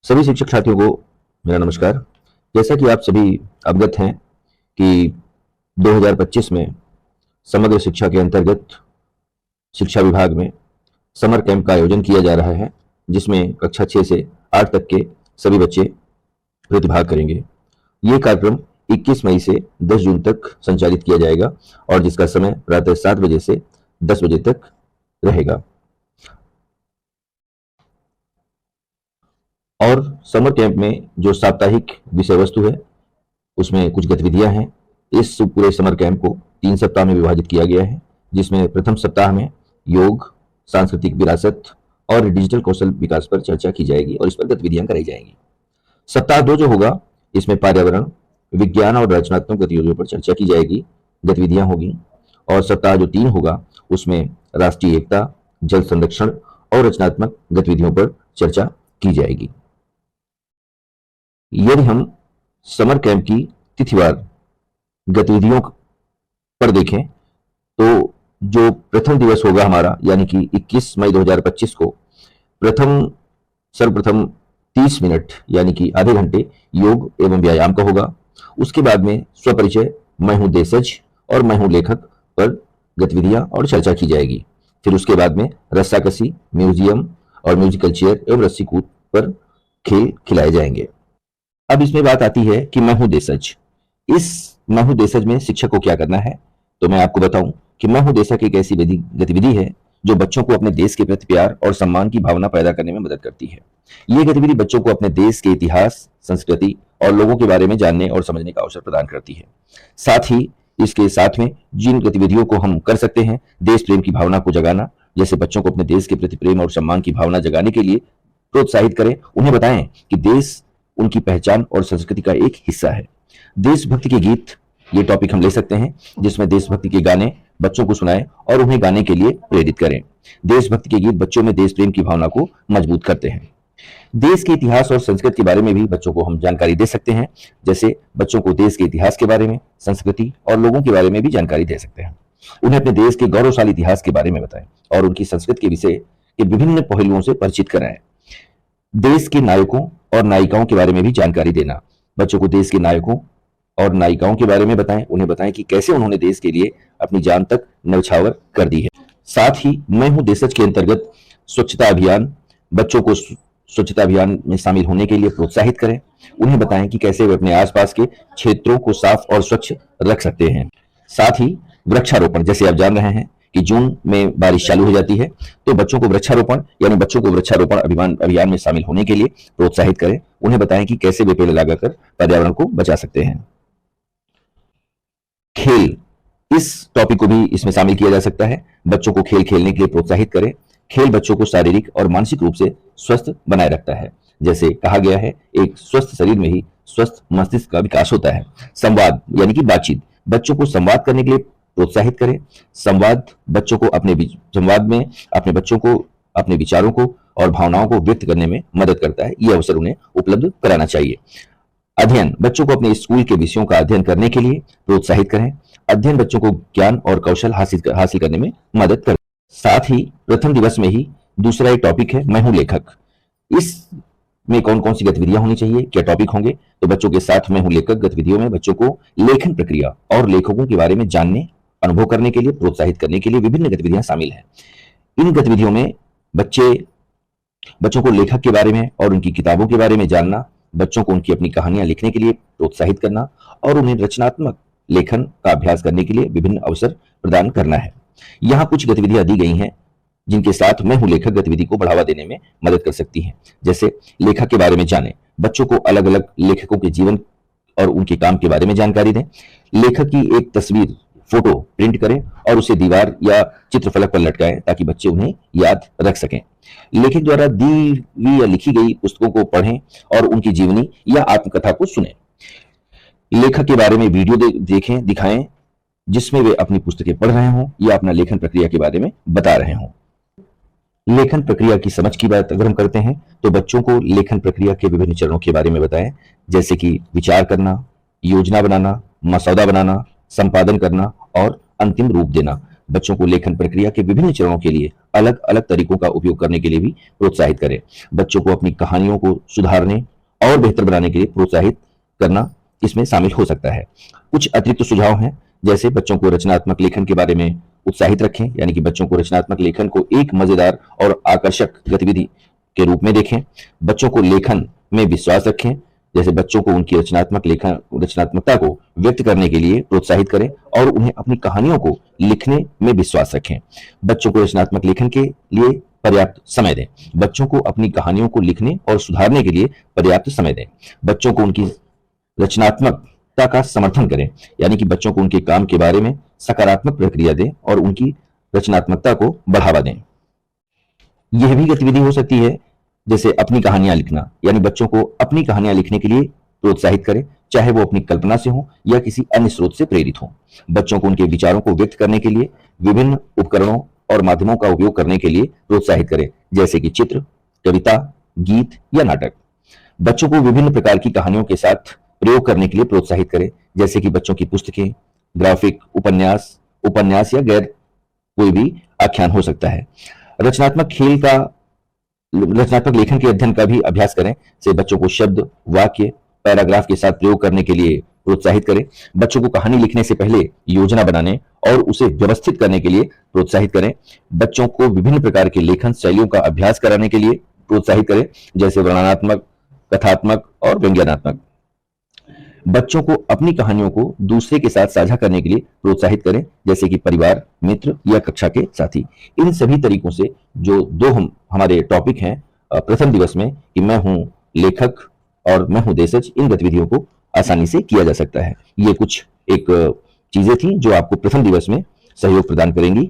सभी शिक्षक साथियों को मेरा नमस्कार। जैसा कि आप सभी अवगत हैं कि 2025 में समग्र शिक्षा के अंतर्गत शिक्षा विभाग में समर कैंप का आयोजन किया जा रहा है, जिसमें कक्षा 6 से 8 तक के सभी बच्चे प्रतिभाग करेंगे। ये कार्यक्रम 21 मई से 10 जून तक संचालित किया जाएगा और जिसका समय प्रातः 7 बजे से 10 बजे तक रहेगा। और समर कैंप में जो साप्ताहिक विषय वस्तु है उसमें कुछ गतिविधियां हैं। इस पूरे समर कैंप को 3 सप्ताह में विभाजित किया गया है, जिसमें प्रथम सप्ताह में योग, सांस्कृतिक विरासत और डिजिटल कौशल विकास पर चर्चा की जाएगी और इस पर गतिविधियां कराई जाएंगी। सप्ताह 2 जो होगा इसमें पर्यावरण, विज्ञान और रचनात्मक गतिविधियों पर चर्चा की जाएगी, गतिविधियां होगी। और सप्ताह जो 3 होगा उसमें राष्ट्रीय एकता, जल संरक्षण और रचनात्मक गतिविधियों पर चर्चा की जाएगी। यदि हम समर कैंप की तिथिवार गतिविधियों पर देखें तो जो प्रथम दिवस होगा हमारा यानी कि 21 मई 2025 को सर्वप्रथम 30 मिनट यानी कि आधे घंटे योग एवं व्यायाम का होगा। उसके बाद में स्वपरिचय, मैं हूं देशज और मैं हूं लेखक पर गतिविधियां और चर्चा की जाएगी। फिर उसके बाद में रस्साकसी, म्यूजियम और म्यूजिकल चेयर एवं रस्सी कूद पर खेल खिलाए जाएंगे। अब इसमें बात आती है कि मैं हूं देशज। इस मैं हूं देशज में शिक्षक को क्या करना है, तो मैं आपको बताऊं कि मैं हूं देशज एक ऐसी गतिविधि है जो बच्चों को अपने देश के प्रति प्यार और सम्मान की भावना पैदा करने में मदद करती है। ये गतिविधि बच्चों को अपने देश के इतिहास, संस्कृति और लोगों के बारे में जानने और समझने का अवसर प्रदान करती है। साथ ही इसके साथ में जिन गतिविधियों को हम कर सकते हैं, देश प्रेम की भावना को जगाना, जैसे बच्चों को अपने देश के प्रति प्रेम और सम्मान की भावना जगाने के लिए प्रोत्साहित करें। उन्हें बताएं कि देश उनकी पहचान और संस्कृति का एक हिस्सा है। देशभक्ति के गीत, ये टॉपिक हम ले सकते हैं, जिसमें देशभक्ति के गाने बच्चों को सुनाएं और उन्हें गाने के लिए प्रेरित करें। देशभक्ति के गीत बच्चों में देश प्रेम की भावना को मजबूत करते हैं। देश के इतिहास और संस्कृति के बारे में भी बच्चों को हम जानकारी दे सकते हैं, जैसे बच्चों को देश के इतिहास के बारे में, संस्कृति और लोगों के बारे में भी जानकारी दे सकते हैं। उन्हें अपने देश के गौरवशाली इतिहास के बारे में बताएं और उनकी संस्कृति के विषय के विभिन्न पहलुओं से परिचित कराएं। देश के नायकों और नायिकाओं के बारे में भी जानकारी देना। बच्चों को देश के नायकों और नायिकाओं के बारे में बताएं, उन्हें बताएं कि कैसे उन्होंने देश के लिए अपनी जान तक न्यौछावर कर दी है। साथ ही मैं हूं देशज के अंतर्गत स्वच्छता अभियान, बच्चों को स्वच्छता अभियान में शामिल होने के लिए प्रोत्साहित करें। उन्हें बताएं कि कैसे वे अपने आसपास के क्षेत्रों को साफ और स्वच्छ रख सकते हैं। साथ ही वृक्षारोपण, जैसे आप जान रहे हैं कि जून में बारिश चालू हो जाती है, तो बच्चों को वृक्षारोपण अभियान में शामिल होने के लिए प्रोत्साहित करें। उन्हें बताएं कि कैसे वे पेड़ लगाकर पर्यावरण को बचा सकते हैं। खेल, इस टॉपिक को भी इसमें शामिल किया जा सकता है। बच्चों को खेल खेलने के लिए प्रोत्साहित करें। खेल बच्चों को शारीरिक और मानसिक रूप से स्वस्थ बनाए रखता है। जैसे कहा गया है, एक स्वस्थ शरीर में ही स्वस्थ मस्तिष्क का विकास होता है। संवाद यानी कि बातचीत, बच्चों को संवाद करने के लिए प्रोत्साहित करें। संवाद में अपने बच्चों को अपने विचारों को और भावनाओं को व्यक्त करने में मदद करता है। यह अवसर उन्हें उपलब्ध कराना चाहिए। अध्ययन, बच्चों को अपने स्कूल के विषयों का अध्ययन करने के लिए प्रोत्साहित करें। अध्ययन बच्चों को ज्ञान और कौशल हासिल करने में मदद करता है। साथ ही प्रथम दिवस में ही दूसरा एक टॉपिक है, मैं हूं लेखक। इस में कौन कौन सी गतिविधियां होनी चाहिए, क्या टॉपिक होंगे, तो बच्चों के साथ मैं हूं लेखक गतिविधियों में बच्चों को लेखन प्रक्रिया और लेखकों के बारे में जानने, अनुभव करने के लिए प्रोत्साहित करने के लिए विभिन्न गतिविधियां शामिल हैं। इन गतिविधियों में बच्चों को लेखक के बारे में और उनकी किताबों के बारे में जानना, बच्चों को उनकी अपनी कहानियां लिखने के लिए प्रोत्साहित करना और उन्हें रचनात्मक लेखन का अभ्यास करने के लिए विभिन्न अवसर प्रदान करना है। यहाँ कुछ गतिविधियां दी गई हैं जिनके साथ मैं हूं लेखक गतिविधि को बढ़ावा देने में मदद कर सकती हैं। जैसे लेखक के बारे में जानें, बच्चों को अलग अलग लेखकों के जीवन और उनके काम के बारे में जानकारी दें। लेखक की एक तस्वीर, फोटो प्रिंट करें और उसे दीवार या चित्रफलक पर लटकाएं ताकि बच्चे उन्हें याद रख सकें। लेखक द्वारा दी हुई या लिखी गई पुस्तकों को पढ़ें और उनकी जीवनी या आत्मकथा को सुनें। लेखक के बारे में वीडियो दिखाएं जिसमें वे अपनी पुस्तकें पढ़ रहे हों या अपना लेखन प्रक्रिया के बारे में बता रहे हों। लेखन प्रक्रिया की समझ की बात अगर हम करते हैं तो बच्चों को लेखन प्रक्रिया के विभिन्न चरणों के बारे में बताएं, जैसे कि विचार करना, योजना बनाना, मसौदा बनाना, संपादन करना और अंतिम रूप देना। बच्चों को लेखन प्रक्रिया के विभिन्न चरणों के लिए अलग अलग तरीकों का उपयोग करने के लिए भी प्रोत्साहित करें। बच्चों को अपनी कहानियों को सुधारने और बेहतर बनाने के लिए प्रोत्साहित करना इसमें शामिल हो सकता है। कुछ अतिरिक्त सुझाव हैं, जैसे बच्चों को रचनात्मक लेखन के बारे में उत्साहित रखें, यानी कि बच्चों को रचनात्मक लेखन को एक मजेदार और आकर्षक गतिविधि के रूप में देखें। बच्चों को लेखन में विश्वास रखें, जैसे बच्चों को उनकी रचनात्मकता को व्यक्त करने के लिए प्रोत्साहित करें और उन्हें अपनी कहानियों को लिखने में विश्वास रखें। बच्चों को रचनात्मक लेखन के लिए पर्याप्त समय दें। बच्चों को अपनी कहानियों को लिखने और सुधारने के लिए पर्याप्त समय दें। बच्चों को उनकी रचनात्मकता का समर्थन करें, यानी कि बच्चों को उनके काम के बारे में सकारात्मक प्रतिक्रिया दें और उनकी रचनात्मकता को बढ़ावा दें। यह भी गतिविधि हो सकती है जैसे अपनी कहानियां लिखना, यानी बच्चों को अपनी कहानियां लिखने के लिए प्रोत्साहित करें, चाहे वो अपनी कल्पना से हो या किसी अन्य स्रोत से प्रेरित हो। बच्चों को उनके विचारों को व्यक्त करने के लिए विभिन्न उपकरणों और माध्यमों का उपयोग करने के लिए प्रोत्साहित करें, जैसे कि चित्र, कविता, गीत या नाटक। बच्चों को विभिन्न प्रकार की कहानियों के साथ प्रयोग करने के लिए प्रोत्साहित करें, जैसे कि बच्चों की पुस्तकें, ग्राफिक, उपन्यास या गैर कोई भी आख्यान हो सकता है। रचनात्मक लेखन के अध्ययन का भी अभ्यास करें, से बच्चों को शब्द, वाक्य, पैराग्राफ के साथ प्रयोग करने के लिए प्रोत्साहित करें। बच्चों को कहानी लिखने से पहले योजना बनाने और उसे व्यवस्थित करने के लिए प्रोत्साहित करें। बच्चों को विभिन्न प्रकार के लेखन शैलियों का अभ्यास कराने के लिए प्रोत्साहित करें, जैसे वर्णनात्मक, कथात्मक और व्यंग्यात्मक। बच्चों को अपनी कहानियों को दूसरे के साथ साझा करने के लिए प्रोत्साहित करें, जैसे कि परिवार, मित्र या कक्षा के साथी। इन सभी तरीकों से जो हमारे टॉपिक हैं प्रथम दिवस में, कि मैं हूं लेखक और मैं हूं देशज, इन गतिविधियों को आसानी से किया जा सकता है। ये कुछ एक चीजें थी जो आपको प्रथम दिवस में सहयोग प्रदान करेंगी।